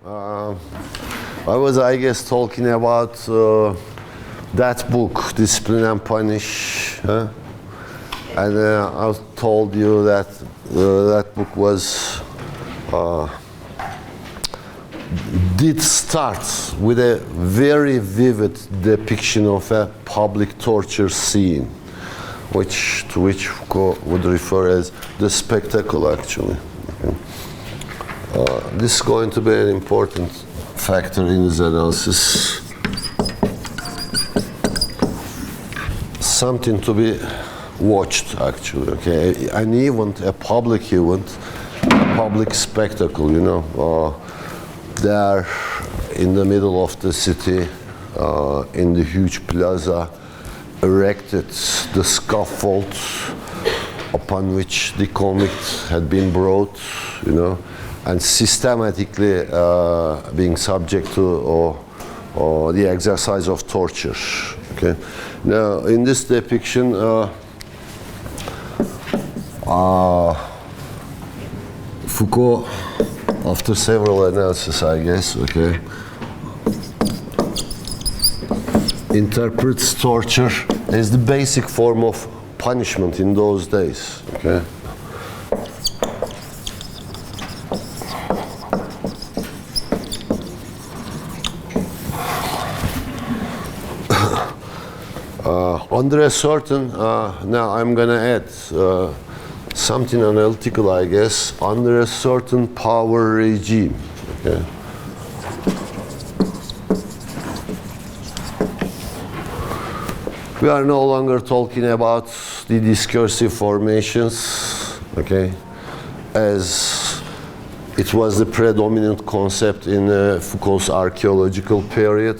I was, I guess, talking about that book, Discipline and Punish, and I told you that that book was did start with a very vivid depiction of a public torture scene, to which Foucault would refer as the spectacle, actually. This is going to be an important factor in his analysis. Something to be watched, actually, okay? An event, a public event, a public spectacle, you know. There in the middle of the city, in the huge plaza, erected the scaffold upon which the convict had been brought, you know, and systematically being subject to the exercise of torture. Okay. Now, in this depiction, Foucault, after several analyses, I guess, okay, interprets torture as the basic form of punishment in those days. Okay. Under a certain, now I'm going to add something analytical, I guess, under a certain power regime. Okay. We are no longer talking about the discursive formations, okay, as it was the predominant concept in Foucault's archaeological period.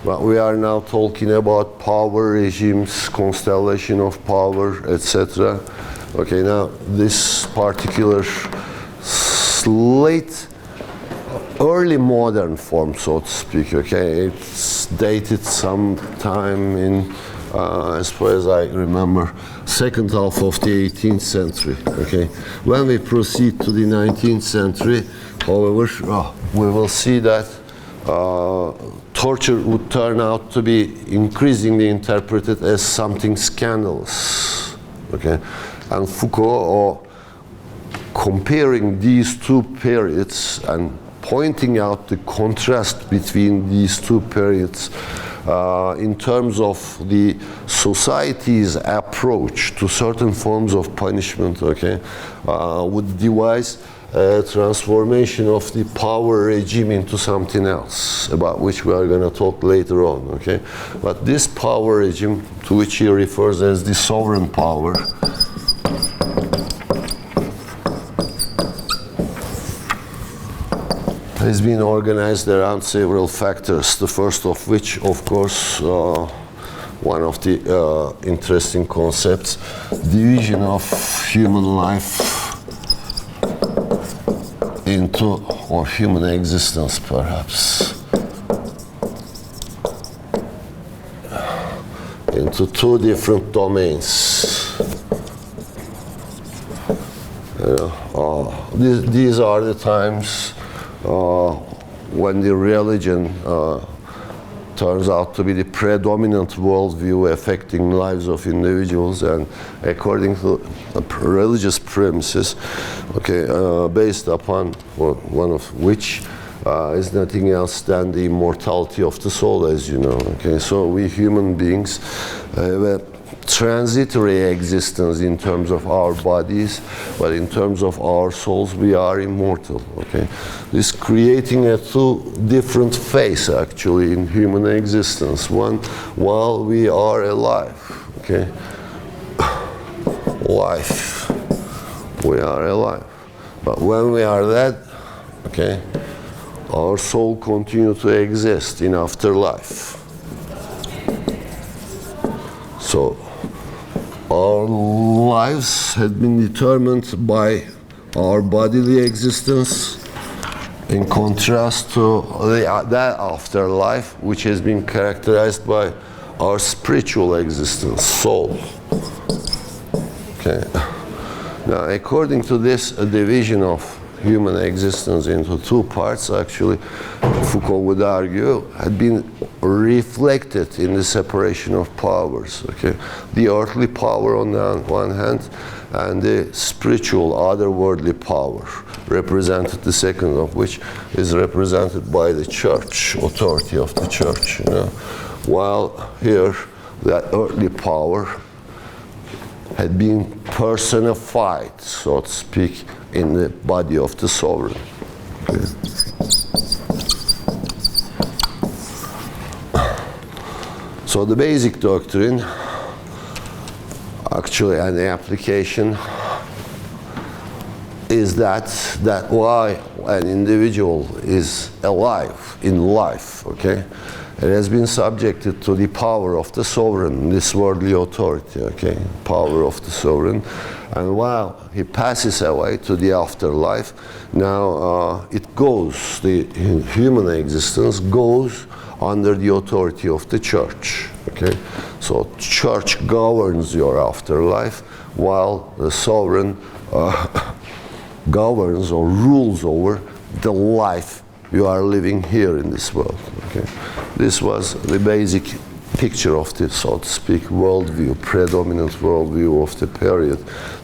But we are now talking about power regimes, constellation of power, etc. Okay, now this particular late, early modern form, so to speak, okay, it's dated sometime in, as far as I remember, second half of the 18th century, okay. When we proceed to the 19th century, however, we will see that torture would turn out to be increasingly interpreted as something scandalous, okay? And Foucault, comparing these two periods and pointing out the contrast between these two periods in terms of the society's approach to certain forms of punishment, okay, would devise a transformation of the power regime into something else, about which we are going to talk later on, okay? But this power regime, to which he refers as the sovereign power, has been organized around several factors, the first of which, of course, one of the interesting concepts, division of human life into, or human existence perhaps, into two different domains. These are the times when the religion turns out to be the predominant worldview affecting lives of individuals, and according to religious premises, okay, based upon one of which is nothing else than the immortality of the soul, as you know. Okay, so we human beings have a transitory existence in terms of our bodies, but in terms of our souls, we are immortal. Okay, this creating a two different phase actually in human existence. One, while we are alive. Okay, life, we are alive. But when we are dead, okay, our soul continues to exist in afterlife. So our lives had been determined by our bodily existence, in contrast to that afterlife, which has been characterized by our spiritual existence, soul. Okay. Now, according to this division of human existence into two parts, actually, Foucault would argue, had been reflected in the separation of powers. Okay, the earthly power on the one hand, and the spiritual, otherworldly power, represented, the second of which is represented by the church, authority of the church. You know, while here that earthly power had been personified, so to speak, in the body of the sovereign. Okay. So the basic doctrine, actually, and the application is that why an individual is alive in life, okay? It has been subjected to the power of the sovereign, this worldly authority, okay? Power of the sovereign. And while he passes away to the afterlife, now it goes, the human existence goes under the authority of the church, okay? So church governs your afterlife, while the sovereign governs or rules over the life you are living here in this world. Okay? This was the basic picture of the, so to speak, worldview, predominant worldview of the period,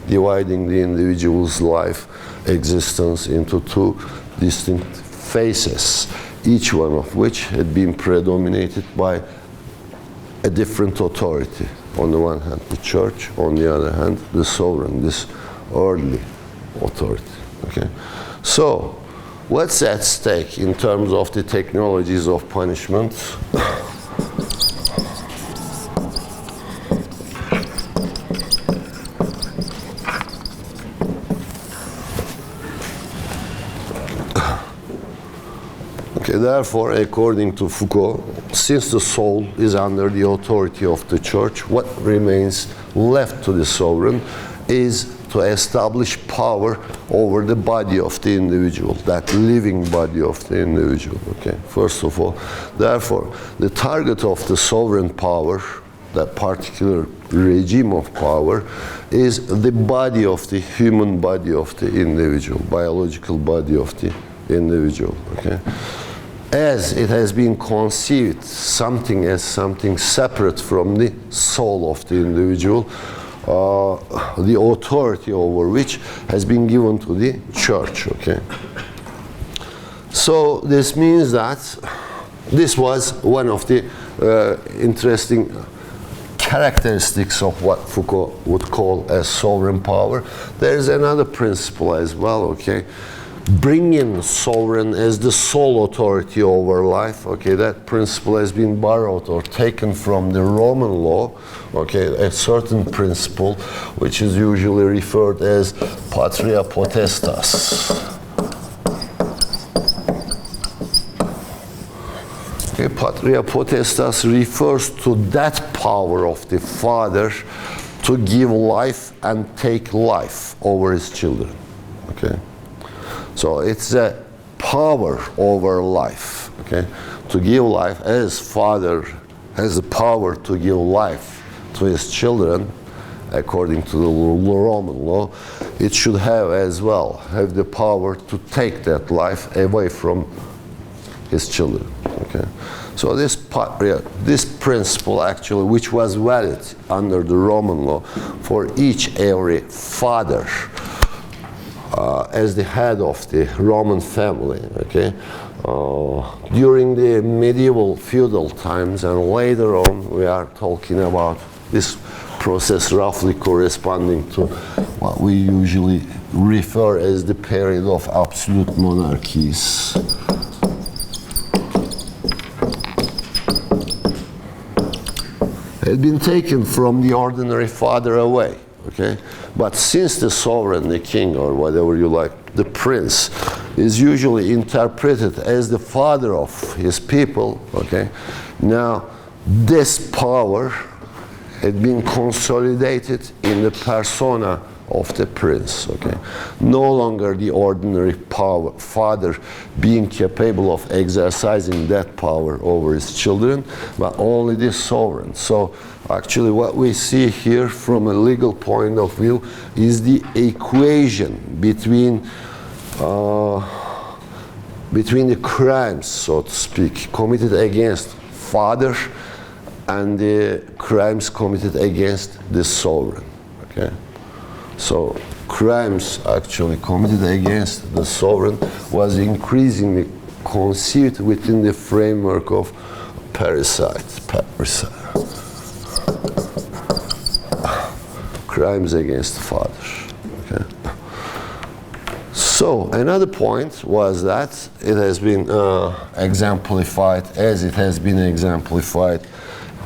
dividing the individual's life existence into two distinct phases, each one of which had been predominated by a different authority. On the one hand, the church; on the other hand, the sovereign, this earthly authority. Okay? So, what's at stake in terms of the technologies of punishment? Okay, therefore, according to Foucault, since the soul is under the authority of the church, what remains left to the sovereign is to establish power over the body of the individual, that living body of the individual. Okay, first of all, therefore, the target of the sovereign power, that particular regime of power, is the body of the human body of the individual, biological body of the individual. Okay, as it has been conceived as something separate from the soul of the individual, the authority over which has been given to the church. Okay, so this means that this was one of the interesting characteristics of what Foucault would call as sovereign power. There is another principle as well. Okay, bringing sovereign as the sole authority over life. Okay, that principle has been borrowed or taken from the Roman law. Okay, a certain principle which is usually referred as patria potestas. Okay, patria potestas refers to that power of the father to give life and take life over his children. Okay. So it's a power over life, okay? To give life, as father has the power to give life to his children, according to the Roman law, it should have as well, have the power to take that life away from his children, okay? So this principle actually, which was valid under the Roman law for every father, as the head of the Roman family, okay? During the medieval feudal times and later on, we are talking about this process roughly corresponding to what we usually refer as the period of absolute monarchies. Had been taken from the ordinary father away. Okay? But since the sovereign, the king, or whatever you like, the prince, is usually interpreted as the father of his people, okay? Now, this power had been consolidated in the persona of the prince, okay? No longer the ordinary father being capable of exercising that power over his children, but only the sovereign. So actually what we see here from a legal point of view is the equation between between the crimes, so to speak, committed against father and the crimes committed against the sovereign. Okay, so crimes actually committed against the sovereign was increasingly conceived within the framework of parricide. Crimes against the father. Okay. So another point was that it has been exemplified, as it has been exemplified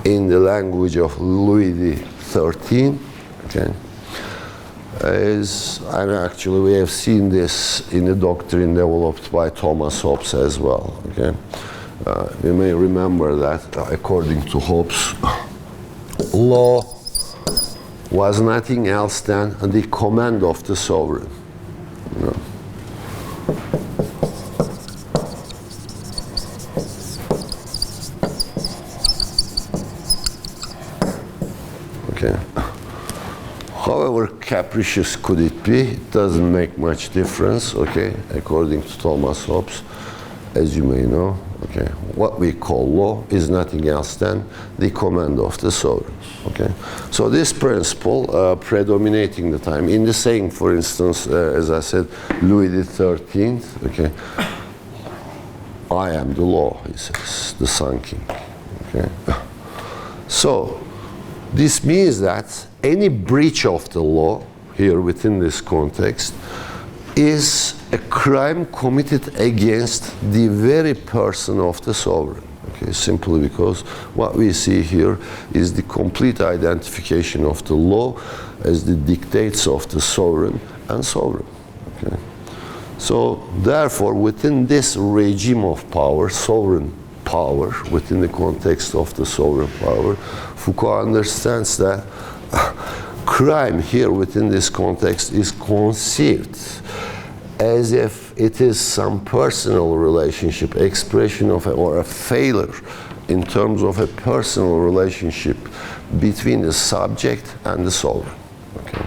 in the language of Louis XIII. Okay. And actually we have seen this in the doctrine developed by Thomas Hobbes as well. Okay. You may remember that according to Hobbes, law was nothing else than the command of the sovereign. You know. Okay. However capricious could it be, it doesn't make much difference, okay, according to Thomas Hobbes, as you may know. Okay, what we call law is nothing else than the command of the sovereign. Okay, so this principle predominating the time in the saying, for instance, as I said, Louis XIII. Okay, I am the law, he says, the Sun King. Okay, so this means that any breach of the law here within this context is a crime committed against the very person of the sovereign. Okay, simply because what we see here is the complete identification of the law as the dictates of the sovereign and sovereign. Okay. So therefore, within this regime of power, sovereign power, within the context of the sovereign power, Foucault understands that crime here within this context is conceived as if it is some personal relationship, expression of or a failure in terms of a personal relationship between the subject and the sovereign. Okay.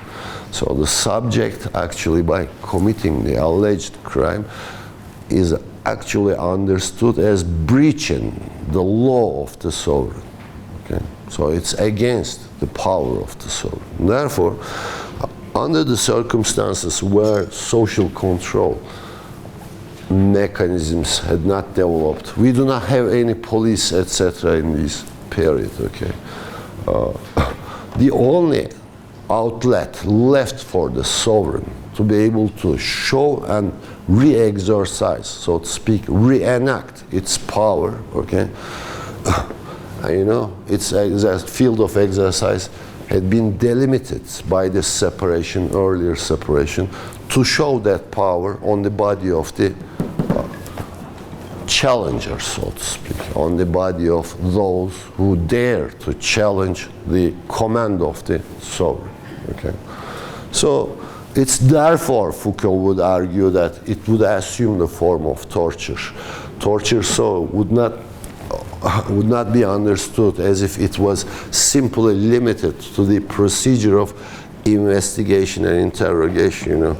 So the subject actually, by committing the alleged crime, is actually understood as breaching the law of the sovereign. Okay. So it's against the power of the sovereign. Therefore, under the circumstances where social control mechanisms had not developed, we do not have any police, etc. in this period. Okay, the only outlet left for the sovereign to be able to show and re-exercise, so to speak, reenact its power. Okay, you know, its field of exercise had been delimited by this separation, earlier separation, to show that power on the body of the challenger, so to speak, on the body of those who dare to challenge the command of the sovereign. Okay, so it's therefore Foucault would argue that it would assume the form of torture. Torture so would not be understood as if it was simply limited to the procedure of investigation and interrogation, you know,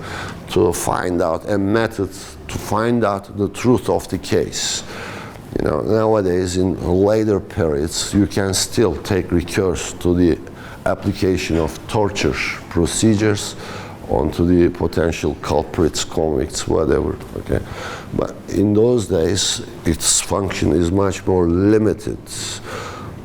to find out a method to find out the truth of the case. You know, nowadays in later periods, you can still take recourse to the application of torture procedures onto the potential culprits, convicts, whatever. Okay, but in those days, its function is much more limited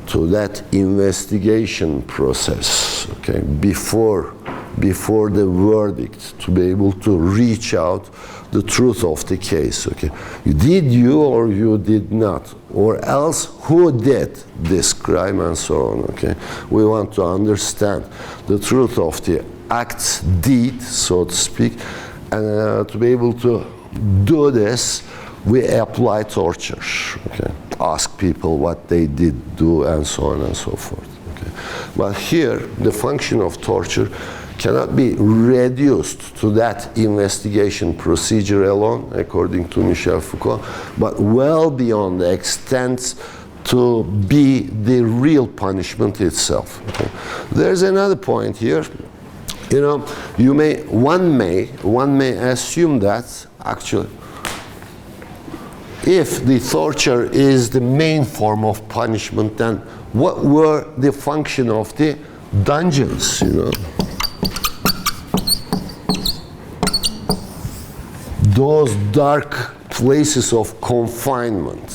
to that investigation process. Okay, before the verdict, to be able to reach out the truth of the case. Okay, did you or you did not, or else who did this crime, and so on. Okay, we want to understand the truth of the act, deed, so to speak, and to be able to do this, we apply torture. Okay, ask people what they did do, and so on and so forth. Okay, but here the function of torture cannot be reduced to that investigation procedure alone, according to Michel Foucault, but well beyond the extent to be the real punishment itself. Okay. There's another point here. You know, one may assume that actually, if the torture is the main form of punishment, then what were the function of the dungeons, you know? Those dark places of confinement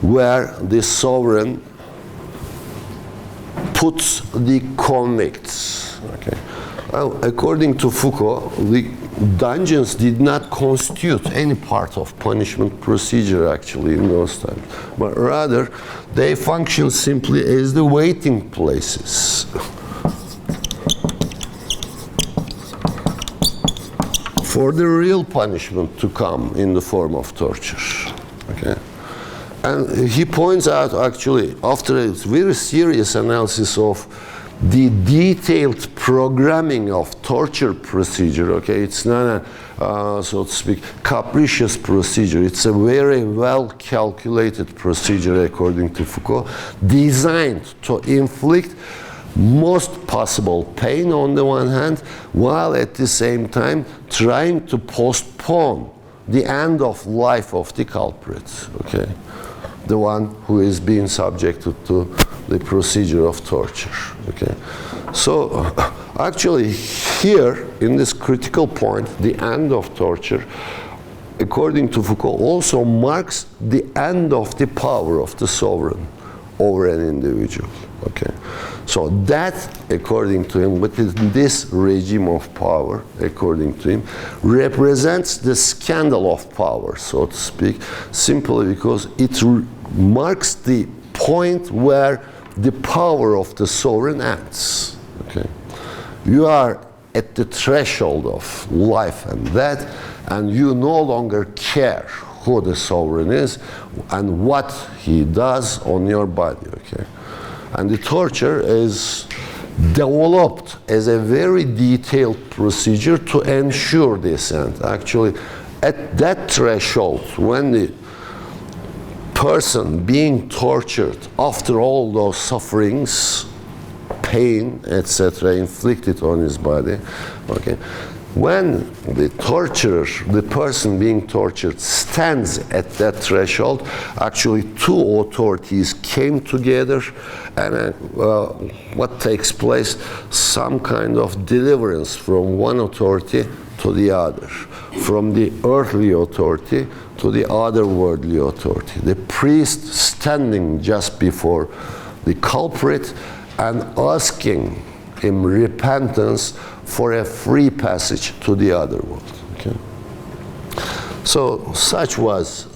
where the sovereign puts the convicts. Okay. Well, according to Foucault, the dungeons did not constitute any part of punishment procedure actually in those times, but rather they functioned simply as the waiting places for the real punishment to come in the form of torture. Okay. And he points out, actually, after a very serious analysis of the detailed programming of torture procedure, okay, it's not a, so to speak, capricious procedure. It's a very well calculated procedure, according to Foucault, designed to inflict most possible pain on the one hand, while at the same time trying to postpone the end of life of the culprit, okay, the one who is being subjected to the procedure of torture, okay. So actually here, in this critical point, the end of torture, according to Foucault, also marks the end of the power of the sovereign over an individual, okay. So that, according to him, within this regime of power, according to him, represents the scandal of power, so to speak, simply because it marks the point where the power of the sovereign ends, okay. You are at the threshold of life and death, and you no longer care who the sovereign is and what he does on your body, okay. And the torture is developed as a very detailed procedure to ensure this end. Actually, at that threshold, when the person being tortured, after all those sufferings, pain, etc., inflicted on his body, okay, when the torturer, the person being tortured, stands at that threshold, actually two authorities came together, and what takes place? Some kind of deliverance from one authority to the other, from the earthly authority to the otherworldly authority. The priest standing just before the culprit and asking him repentance for a free passage to the other world. Okay? So such was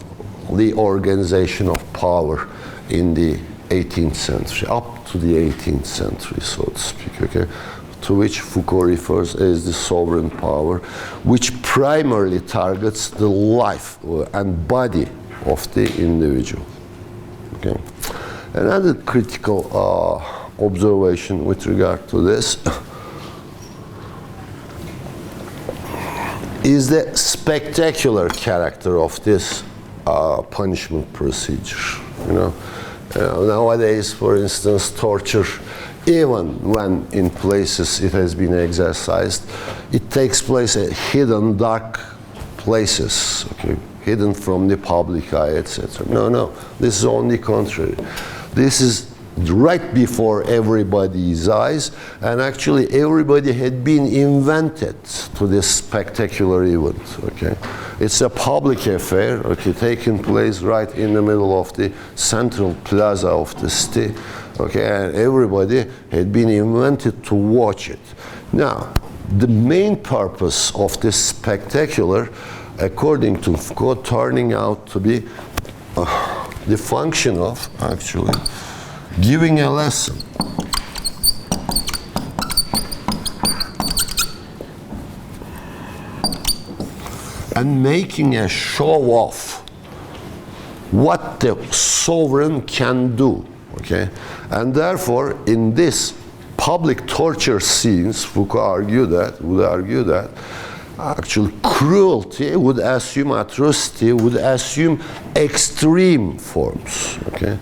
the organization of power in the 18th century, up to the 18th century, so to speak, okay? To which Foucault refers as the sovereign power, which primarily targets the life and body of the individual. Okay? Another critical observation with regard to this is the spectacular character of this punishment procedure. You know, nowadays, for instance, torture, even when in places it has been exercised, it takes place at hidden, dark places, okay, hidden from the public eye, etc. No, this is on the contrary. This is right before everybody's eyes, and actually everybody had been invented to this spectacular event, okay? It's a public affair, okay, taking place right in the middle of the central plaza of the city, okay, and everybody had been invented to watch it. Now, the main purpose of this spectacular, according to Foucault, turning out to be the function of, actually, giving a lesson. And making a show of what the sovereign can do, okay? And therefore, in this public torture scenes, Foucault would argue that actually cruelty would assume, atrocity would assume extreme forms, okay?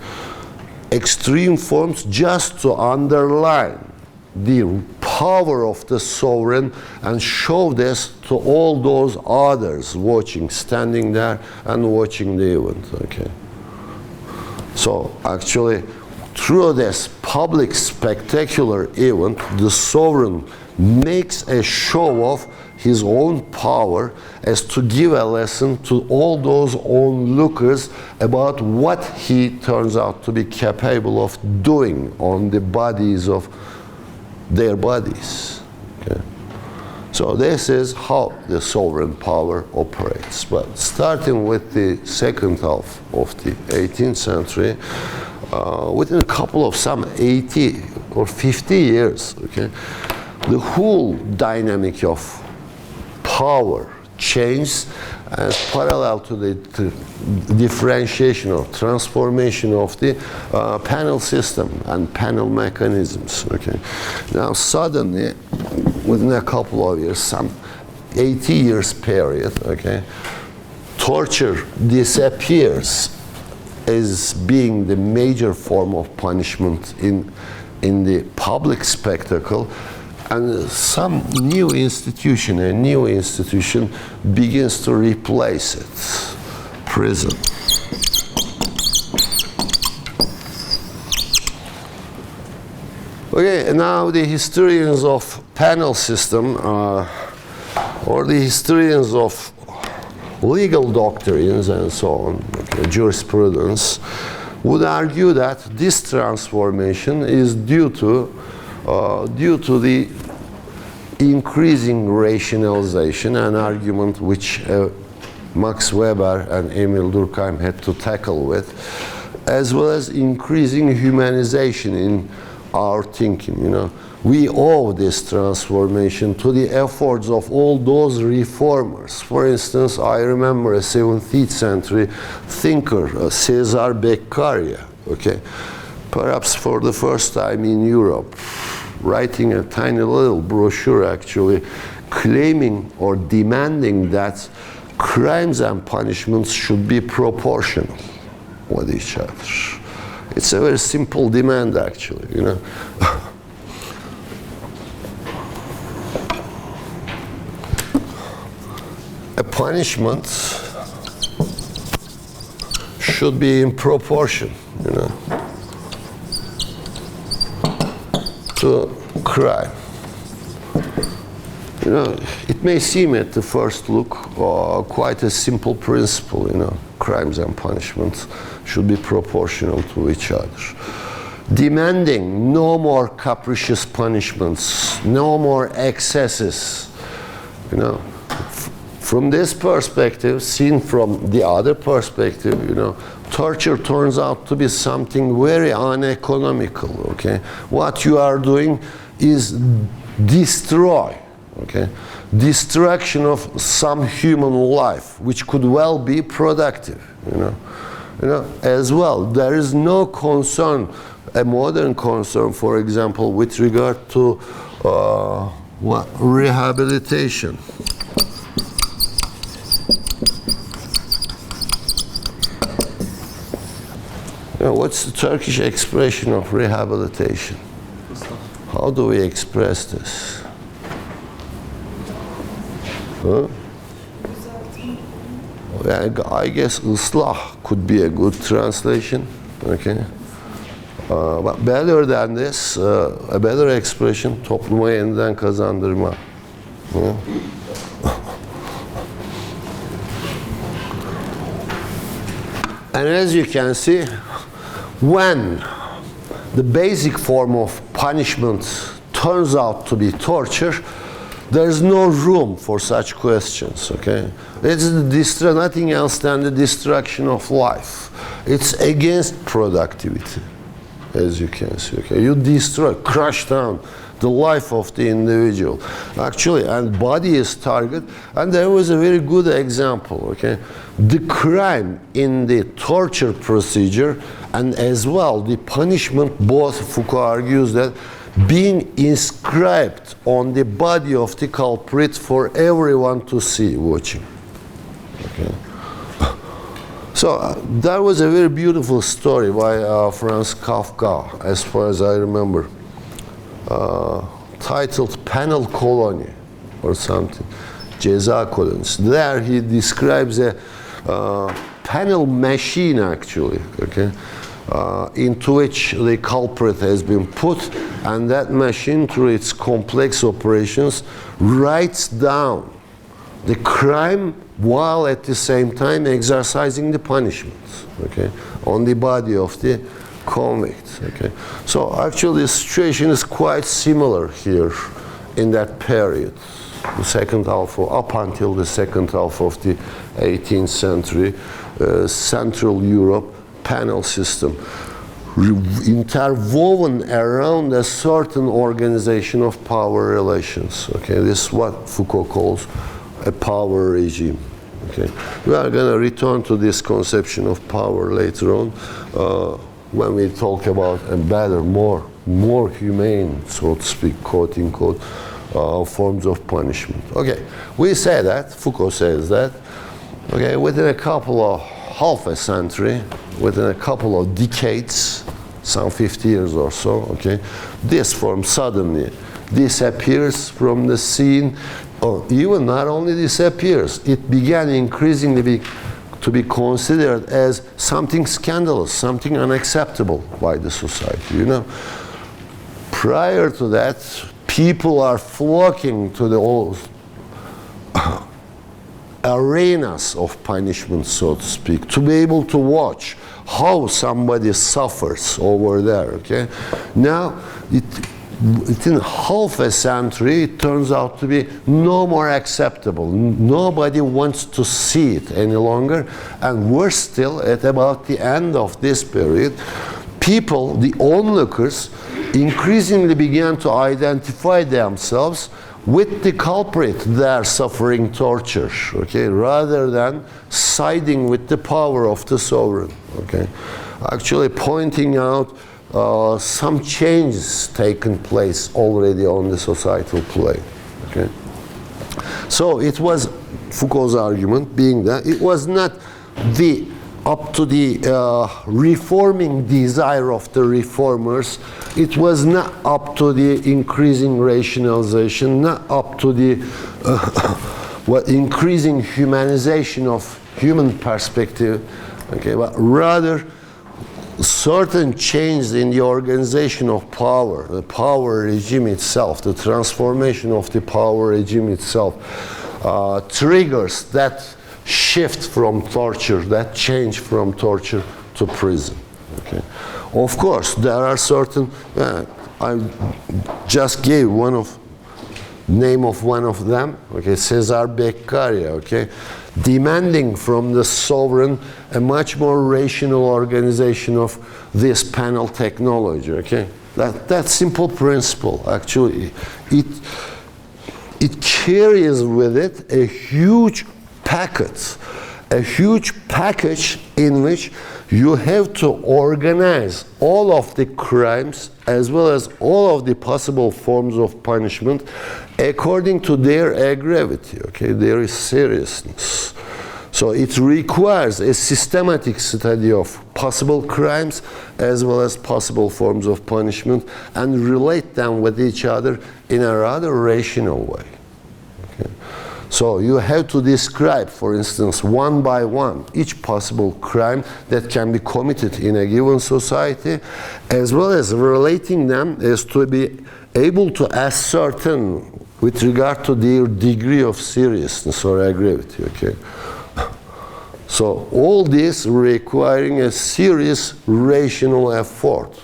Extreme forms just to underline the power of the sovereign and show this to all those others watching, standing there and watching the event. Okay. So actually, through this public spectacular event, the sovereign makes a show of his own power as to give a lesson to all those onlookers about what he turns out to be capable of doing on the bodies of their bodies. Okay. So this is how the sovereign power operates. But starting with the second half of the 18th century, within a couple of some 80 or 50 years, okay, the whole dynamic of power changed as parallel to the differentiation or transformation of the panel system and panel mechanisms. Okay. Now suddenly, within a couple of years, some 80 years period, okay, torture disappears as being the major form of punishment in the public spectacle, and some new institution, a new institution begins to replace it, prison. Okay, and now the historians of panel system, or the historians of legal doctrines and so on, okay, jurisprudence, would argue that this transformation is due to the increasing rationalization, an argument which Max Weber and Emil Durkheim had to tackle with, as well as increasing humanization in our thinking. You know, we owe this transformation to the efforts of all those reformers. For instance, I remember a 17th century thinker, Cesar Beccaria, okay, perhaps for the first time in Europe, writing a tiny little brochure actually claiming or demanding that crimes and punishments should be proportional with each other. It's a very simple demand actually, you know. A punishment should be in proportion, you know, to crime. You know, it may seem at the first look quite a simple principle, you know, crimes and punishments should be proportional to each other. Demanding no more capricious punishments, no more excesses, you know. From this perspective, seen from the other perspective, you know, torture turns out to be something very uneconomical, okay? What you are doing is destroy, okay? Destruction of some human life, which could well be productive, you know? You know, as well, there is no concern, a modern concern, for example, with regard to rehabilitation. What's the Turkish expression of rehabilitation? How do we express this? Huh? I guess ıslah could be a good translation. Okay. But better than this, a better expression, topluma yeniden kazandırma. Huh? And as you can see, when the basic form of punishment turns out to be torture, there is no room for such questions, okay? It's nothing else than the destruction of life. It's against productivity, as you can see, okay? You destroy, crush down the life of the individual. Actually, and body is target, and there was a very good example, okay? The crime in the torture procedure and as well the punishment, both Foucault argues that being inscribed on the body of the culprit for everyone to see, watching. Okay. So that was a very beautiful story by Franz Kafka, as far as I remember, titled Penal Colony or something, Ceza Colonies. There he describes a penal machine, actually, okay, into which the culprit has been put, and that machine, through its complex operations, writes down the crime while at the same time exercising the punishment, okay, on the body of the convict. Okay. So actually the situation is quite similar here in that period, the second half of, up until the second half of the 18th century, Central Europe penal system, interwoven around a certain organization of power relations. Okay, this is what Foucault calls a power regime. Okay, we are going to return to this conception of power later on when we talk about a better, more humane, so to speak, quote unquote, forms of punishment. Okay, we say that, Foucault says that. Okay, within a couple of half a century, within a couple of decades, some 50 years or so, okay, this form suddenly disappears from the scene, or even not only disappears, it began increasingly to be considered as something scandalous, something unacceptable by the society, you know. Prior to that, people are flocking to the old arenas of punishment, so to speak, to be able to watch how somebody suffers over there, okay? Now, within half a century, it turns out to be no more acceptable. Nobody wants to see it any longer, and worse still, at about the end of this period, people, the onlookers, increasingly began to identify themselves with the culprit there suffering torture, okay, rather than siding with the power of the sovereign, okay, actually pointing out some changes taken place already on the societal plane, okay. So it was Foucault's argument being that it was not the up to the reforming desire of the reformers. It was not up to the increasing rationalization, not up to the increasing humanization of human perspective, okay, but rather certain changes in the organization of power, the power regime itself, the transformation of the power regime itself, triggers that shift from torture, that change from torture to prison. Okay. Of course, there are certain, I just gave name of one of them, okay, Cesar Beccaria, okay, demanding from the sovereign a much more rational organization of this penal technology, okay. That simple principle, actually, it carries with it a huge package in which you have to organize all of the crimes as well as all of the possible forms of punishment according to their gravity, okay, their seriousness. So it requires a systematic study of possible crimes as well as possible forms of punishment and relate them with each other in a rather rational way. Okay. So you have to describe, for instance, one by one, each possible crime that can be committed in a given society, as well as relating them as to be able to ascertain with regard to their degree of seriousness or gravity, okay? So all this requiring a serious rational effort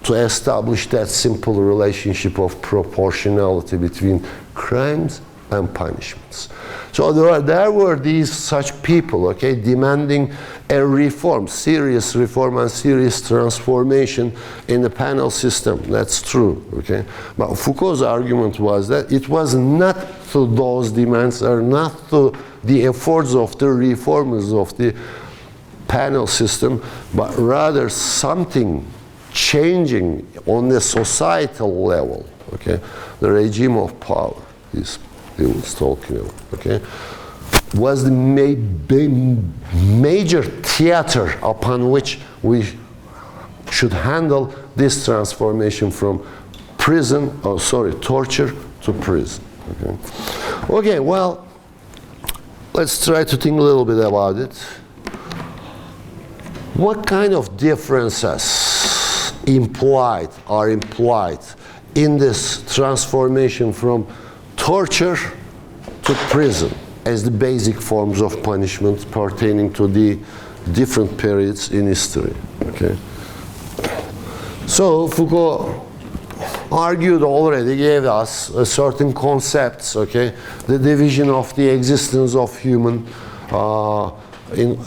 to establish that simple relationship of proportionality between crimes and punishments. So there were these such people, okay, demanding a reform, serious reform and serious transformation in the penal system. That's true, okay. But Foucault's argument was that it was not through those demands or not through the efforts of the reformers of the penal system, but rather something changing on the societal level, okay, the regime of power is he was talking about, okay, was the major theater upon which we should handle this transformation from torture to prison. Okay, well, let's try to think a little bit about it. What kind of differences are implied in this transformation from torture to prison as the basic forms of punishment pertaining to the different periods in history? Okay. So Foucault argued already, gave us certain concepts, okay? The division of the existence of human in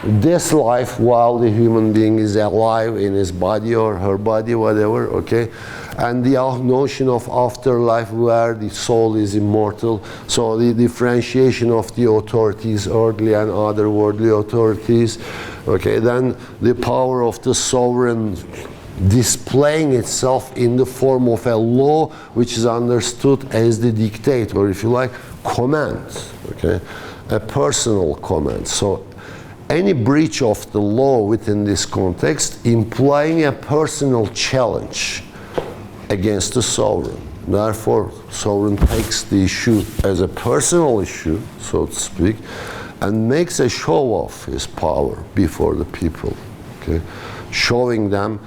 this life while the human being is alive in his body or her body, whatever, okay? And the notion of afterlife where the soul is immortal. So the differentiation of the authorities, earthly and otherworldly authorities, okay? Then the power of the sovereign displaying itself in the form of a law which is understood as the dictate, or if you like, command, okay? A personal command. So any breach of the law within this context implying a personal challenge against the sovereign. Therefore, sovereign takes the issue as a personal issue, so to speak, and makes a show of his power before the people, okay? Showing them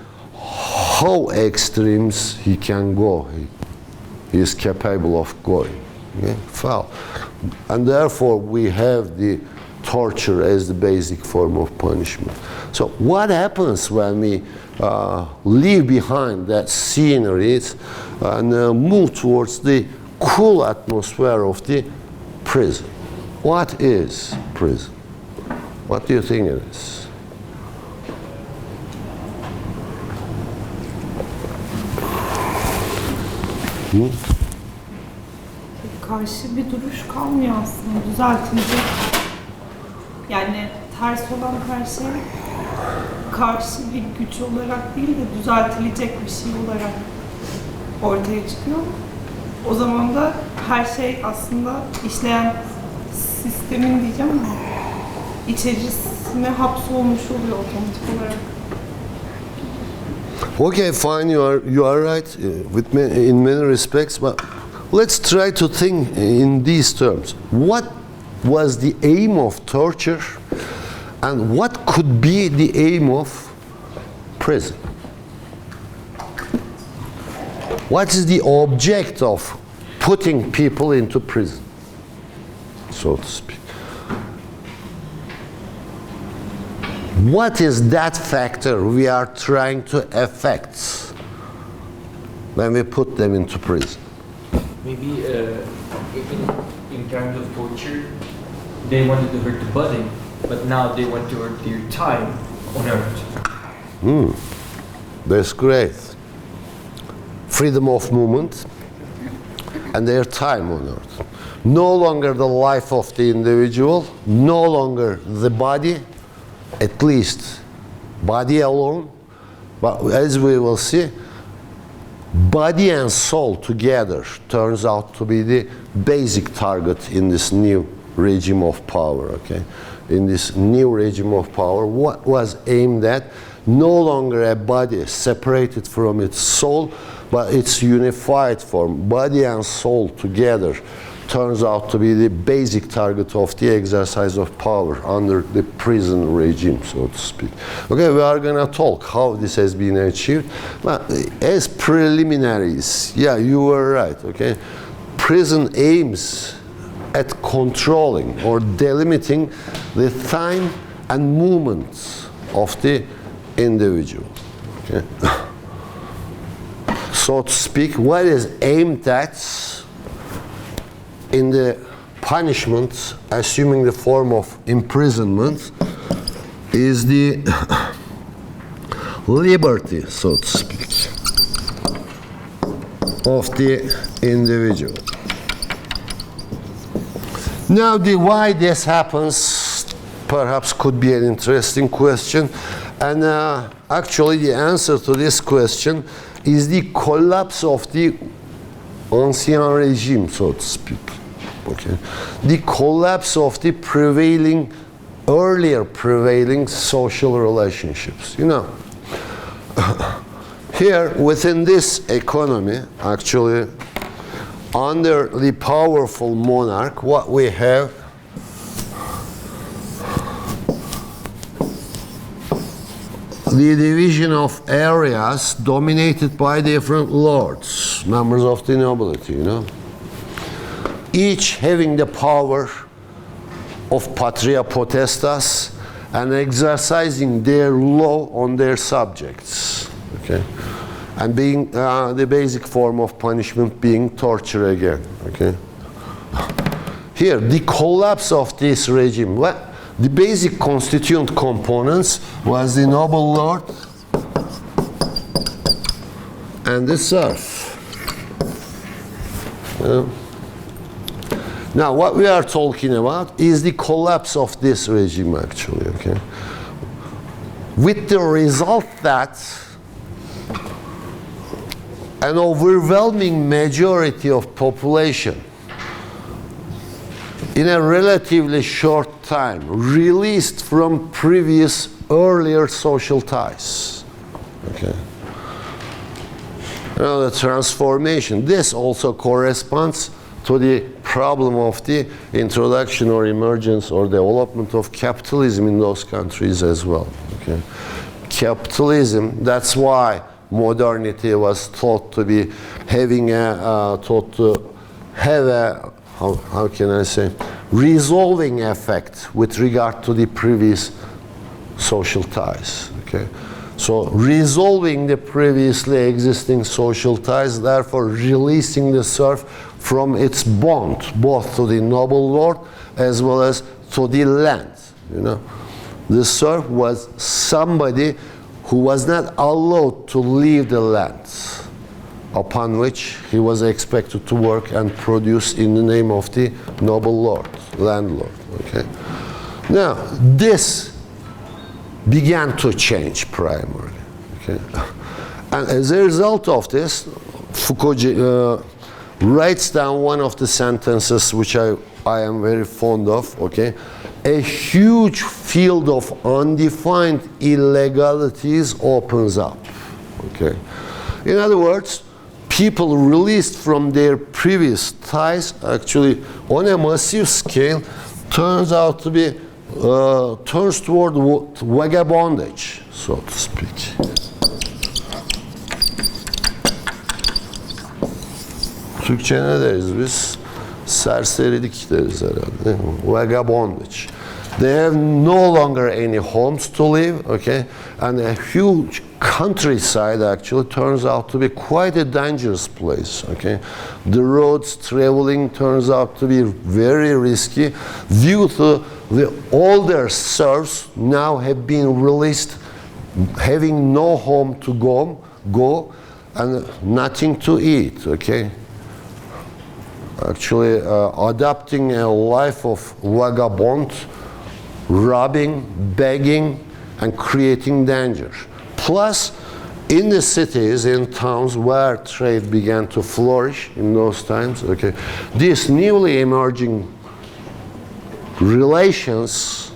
how extremes he can go, he is capable of going. Okay? Foul. And therefore we have the torture as the basic form of punishment. So what happens when we leave behind that scenery and move towards the cool atmosphere of the prison? What is prison? What do you think it is? Karşı bir duruş kalmıyor aslında, düzeltilecek. Yani ters olan her şey karşı bir güç olarak değil de düzeltilecek bir şey olarak ortaya çıkıyor. O zaman da her şey aslında işleyen sistemin diyeceğim ama içerisine hapsolmuş oluyor otomatik olarak. Okay, fine, you are right in many respects, but let's try to think in these terms. What was the aim of torture and what could be the aim of prison? What is the object of putting people into prison, so to speak? What is that factor we are trying to affect when we put them into prison? Maybe in terms of torture, they wanted to hurt the body, but now they want to hurt their time on earth. That's great. Freedom of movement and their time on earth. No longer the life of the individual, no longer the body, at least body alone, but as we will see, body and soul together turns out to be the basic target in this new regime of power, okay? In this new regime of power, what was aimed at? No longer a body separated from its soul, but its unified form, body and soul together, turns out to be the basic target of the exercise of power under the prison regime, so to speak. Okay, we are going to talk how this has been achieved, but as preliminaries, yeah, you were right, okay? Prison aims at controlling or delimiting the time and movements of the individual, okay? So to speak, what is aimed at in the punishment, assuming the form of imprisonment, is the liberty, so to speak, of the individual. Now, why this happens perhaps could be an interesting question, and actually the answer to this question is the collapse of the ancien regime, so to speak. Okay. The collapse of the earlier prevailing social relationships. You know, Here, within this economy, actually, under the powerful monarch, what we have the division of areas dominated by different lords, members of the nobility, you know, each having the power of patria potestas and exercising their law on their subjects, okay, and being the basic form of punishment being torture again, okay. Here, the collapse of this regime, the basic constituent components was the noble lord and the serf. Now, what we are talking about is the collapse of this regime, actually, okay? With the result that an overwhelming majority of population in a relatively short time released from previous earlier social ties. Okay. Now the transformation, this also corresponds to the problem of the introduction or emergence or development of capitalism in those countries as well. Okay. Capitalism, that's why modernity was thought to be having a, thought to have a, how can I say, resolving effect with regard to the previous social ties, okay? So resolving the previously existing social ties, therefore releasing the serf from its bond, both to the noble lord as well as to the land, you know? The serf was somebody who was not allowed to leave the land, upon which he was expected to work and produce in the name of the noble lord, landlord, okay? Now, this began to change primarily, okay? And as a result of this, Foucault writes down one of the sentences which I am very fond of, okay? A huge field of undefined illegalities opens up, okay? In other words, people released from their previous ties actually on a massive scale turns out to be turns toward vagabondage, so to speak. Türkçe ne deriz biz? Serserilik deriz herhalde, değil mi? Vagabondage. They have no longer any homes to live, okay? And a huge countryside actually turns out to be quite a dangerous place, okay? The roads traveling turns out to be very risky due to the older serfs now have been released, having no home to go and nothing to eat, okay? Actually adopting a life of vagabond, robbing, begging, and creating danger. Plus, in the cities, in towns where trade began to flourish in those times, okay, these newly emerging relations,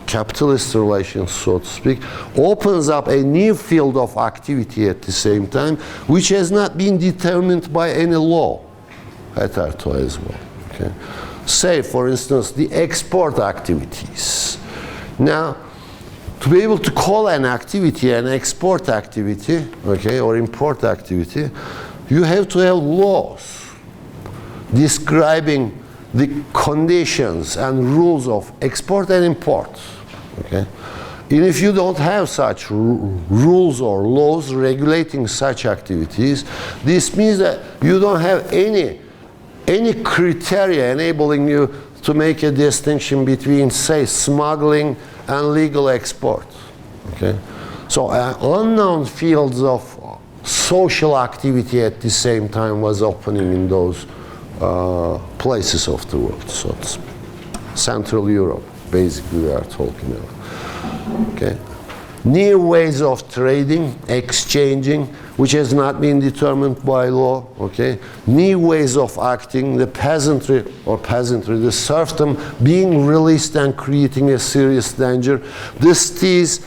capitalist relations, so to speak, opens up a new field of activity at the same time, which has not been determined by any law, hitherto as well. Okay. Say, for instance, the export activities. Now, to be able to call an activity an export activity, okay, or import activity, you have to have laws describing the conditions and rules of export and import, okay? And if you don't have such rules or laws regulating such activities, this means that you don't have any criteria enabling you to make a distinction between, say, smuggling and legal export, okay? So unknown fields of social activity at the same time was opening in those places of the world, so to speak. Central Europe, basically, we are talking about, okay? New ways of trading, exchanging, which has not been determined by law, okay? New ways of acting, the peasantry, the serfdom being released and creating a serious danger. The cities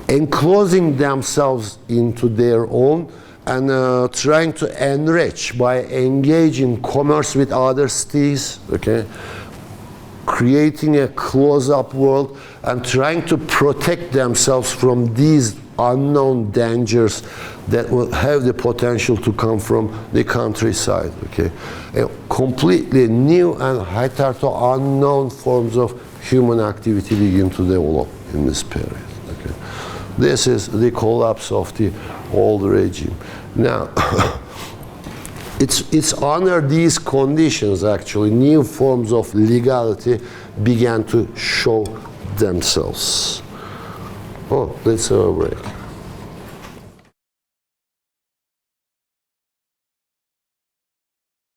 enclosing themselves into their own and trying to enrich by engaging commerce with other cities, okay, creating a close-up world and trying to protect themselves from these unknown dangers that will have the potential to come from the countryside, okay. Completely new and hitherto unknown forms of human activity begin to develop in this period, okay. This is the collapse of the old regime. Now, it's under these conditions, actually, new forms of legality began to show themselves. Oh, let's have a break.